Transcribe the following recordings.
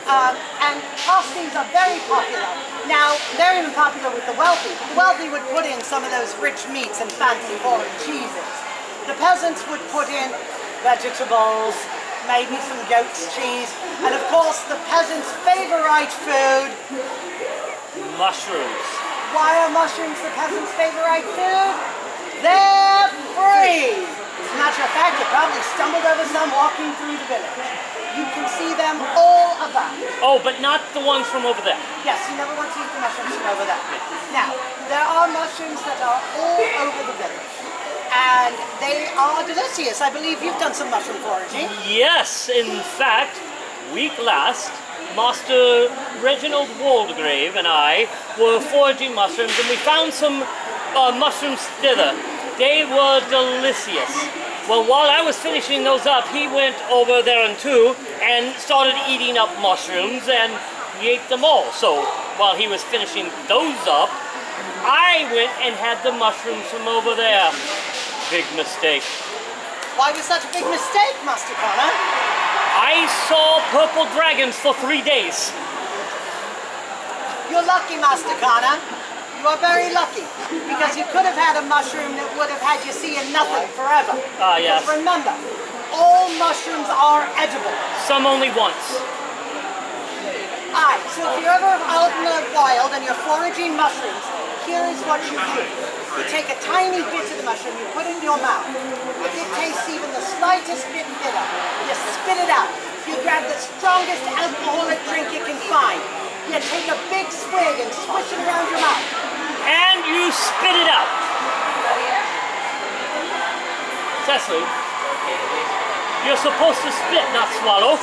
And pasties are very popular. Now, they're even popular with the wealthy. The wealthy would put in some of those rich meats and fancy foreign cheeses. The peasants would put in vegetables, maybe some goat's cheese, and of course the peasants' favorite food, Mushrooms. why are mushrooms the peasants' favorite food? They're free! As a matter of fact, you probably stumbled over some walking through the village. You can see them all about. Oh, but not the ones from over there. Yes, you never want to eat the mushrooms from over there. Now, there are mushrooms that are all over the village. And they are delicious. I believe you've done some mushroom foraging. Yes, in fact, week last, Master Reginald Waldegrave and I were foraging mushrooms, and we found some mushrooms thither. They were delicious. Well, while I was finishing those up, he went over there too and started eating up mushrooms, and he ate them all. So while he was finishing those up, I went and had the mushrooms from over there. Big mistake. Why was that a big mistake, Master Connor? I saw purple dragons for 3 days. You're lucky, Master Connor. You are very lucky, because you could have had a mushroom that would have had you seeing nothing forever. Ah, yes. Because remember, all mushrooms are edible. Some only once. Aye, so if you're ever out in the wild and you're foraging mushrooms, here is what you do. You take a tiny bit of the mushroom, you put it in your mouth. If it tastes even the slightest bit bitter, you spit it out. You grab the strongest alcoholic drink you can find. You take a big swig and swish it around your mouth. And you spit it out. Cecily, you're supposed to spit, not swallow.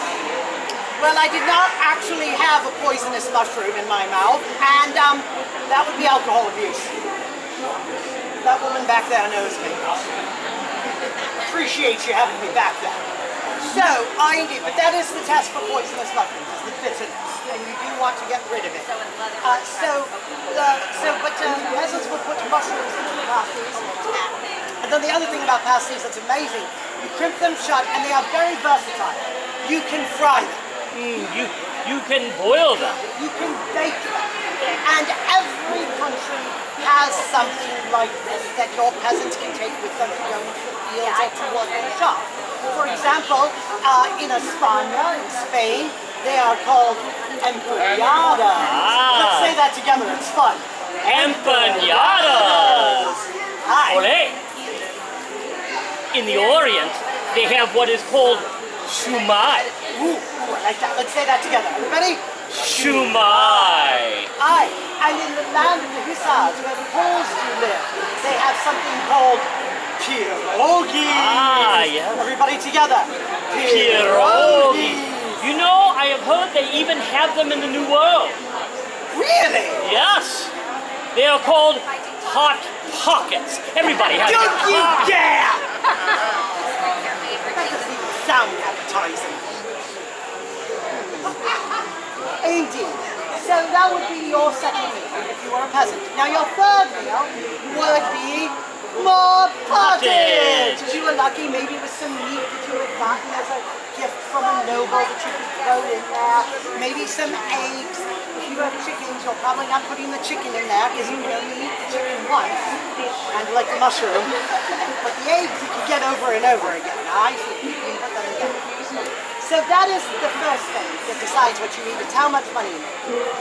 Well, I did not actually have a poisonous mushroom in my mouth, and that would be alcohol abuse. That woman back there knows me. Appreciate you having me back there. So, but that is the test for poisonous mushrooms, is the bitterness, and you do want to get rid of it. Peasants would put mushrooms into the pasties, and then the other thing about pasties that's amazing, you crimp them shut, and they are very versatile. You can fry them. You can boil them. You can bake them. And every country has something like this that your peasants can take with them to go into the fields or to work in a shop. For example, in España, in Spain, they are called empanadas. Let's say that together, it's fun. Empanadas! Hi. Ole! In the Orient, they have what is called shumai. Ooh, I like that. Let's say that together. Everybody? Shumai! Aye. And in the land of the Hussars, where the Poles do live, they have something called pierogies. Ah, yes. Everybody together. Pierogies. You know, I have heard they even have them in the New World. Really? Yes. They are called Hot Pockets. Everybody has Don't them. you Ah. dare! That doesn't even sound appetizing. Indeed. So that would be your second meal if you were a peasant. Now your third meal would be more pottage. If you were lucky, maybe with some meat that you had gotten as a gift from a noble that you could throw in there. Maybe some eggs. If you have chickens, you're probably not putting the chicken in there because you can only eat the chicken once. And like the mushroom. But the eggs you can get over and over again. I see. You can put them again. So that is the first thing that decides what you eat. It's how much money you make.